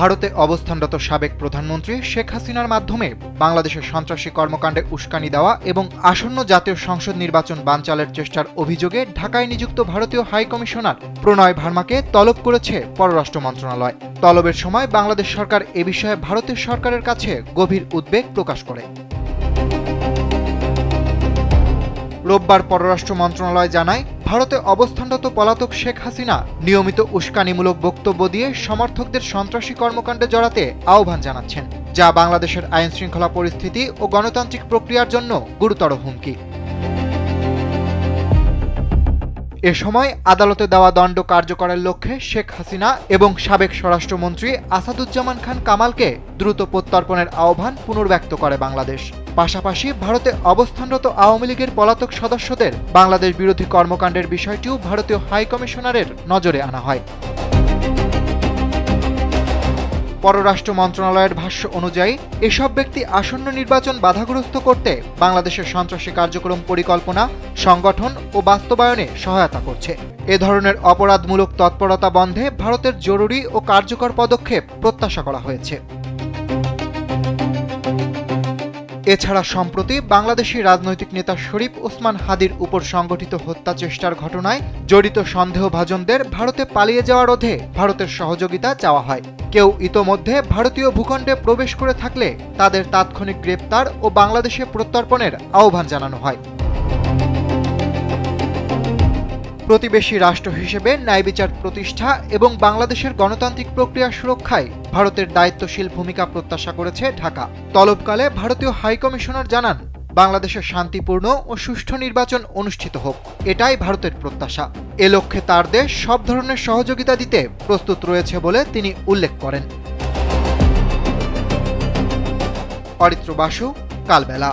ভারতে অবস্থানরত সাবেক প্রধানমন্ত্রী শেখ হাসিনার মাধ্যমে বাংলাদেশের সন্ত্রাসী কর্মকাণ্ডে উস্কানি দেওয়া এবং আসন্ন জাতীয় সংসদ নির্বাচন বানচালের চেষ্টার অভিযোগে ঢাকায় নিযুক্ত ভারতীয় হাই কমিশনার প্রণয় ভার্মাকে তলব করেছে পররাষ্ট্র মন্ত্রণালয়। তলবের সময় বাংলাদেশ সরকার এ বিষয়ে ভারতের সরকারের কাছে গভীর উদ্বেগ প্রকাশ করে। রোববার পররাষ্ট্র মন্ত্রণালয় জানায়, ভারতে অবস্থানরত পলাতক শেখ হাসিনা নিয়মিত উস্কানিমূলক বক্তব্য দিয়ে সমর্থকদের সন্ত্রাসী কর্মকাণ্ডে জড়াতে আহ্বান জানাচ্ছেন, যা বাংলাদেশের আইনশৃঙ্খলা পরিস্থিতি ও গণতান্ত্রিক প্রক্রিয়ার জন্য গুরুতর হুমকি। এ সময় আদালতে দেওয়া দণ্ড কার্যকরের লক্ষ্যে শেখ হাসিনা এবং সাবেক স্বরাষ্ট্রমন্ত্রী আসাদুজ্জামান খান কামালকে দ্রুত প্রত্যর্পণের আহ্বান পুনর্ব্যক্ত করে বাংলাদেশ। পাশাপাশি ভারতে অবস্থানরত আওয়ামী লীগের পলাতক সদস্যদের বাংলাদেশ বিরোধী কর্মকাণ্ডের বিষয়টিও ভারতীয় হাই কমিশনারের নজরে আনা হয়। পররাষ্ট্র মন্ত্রণালয়ের ভাষ্য অনুযায়ী এসব ব্যক্তি আসন্ন নির্বাচন বাধাগ্রস্ত করতে বাংলাদেশের সন্ত্রাসী কার্যক্রম পরিকল্পনা, সংগঠন ও বাস্তবায়নে সহায়তা করছে। এ ধরনের অপরাধমূলক তৎপরতা বন্ধে ভারতের জরুরি ও কার্যকর পদক্ষেপ প্রত্যাশা করা হয়েছে। এছাড়া সম্প্রতি বাংলাদেশি রাজনৈতিক নেতা শরীফ ওসমান হাদির উপর সংগঠিত হত্যা চেষ্টার ঘটনায় জড়িত সন্দেহভাজনদের ভারতে পালিয়ে যাওয়া রোধে ভারতের সহযোগিতা চাওয়া হয়। কেউ ইতোমধ্যে ভারতীয় ভূখণ্ডে প্রবেশ করে থাকলে তাদের তাৎক্ষণিক গ্রেপ্তার ও বাংলাদেশে প্রত্যর্পণের আহ্বান জানানো হয়। প্রতিবেশী রাষ্ট্র হিসেবে ন্যায়বিচার প্রতিষ্ঠা এবং বাংলাদেশের গণতান্ত্রিক প্রক্রিয়া সুরক্ষায় ভারতের দায়িত্বশীল ভূমিকা প্রত্যাশা করেছে ঢাকা। তলবকালে ভারতীয় হাই কমিশনার জানান, বাংলাদেশের শান্তিপূর্ণ ও সুষ্ঠু নির্বাচন অনুষ্ঠিত হোক, এটাই ভারতের প্রত্যাশা। এ লক্ষ্যে তার দেশ সব ধরনের সহযোগিতা দিতে প্রস্তুত রয়েছে বলে তিনি উল্লেখ করেন। অরিত্র বাসু, কালবেলা।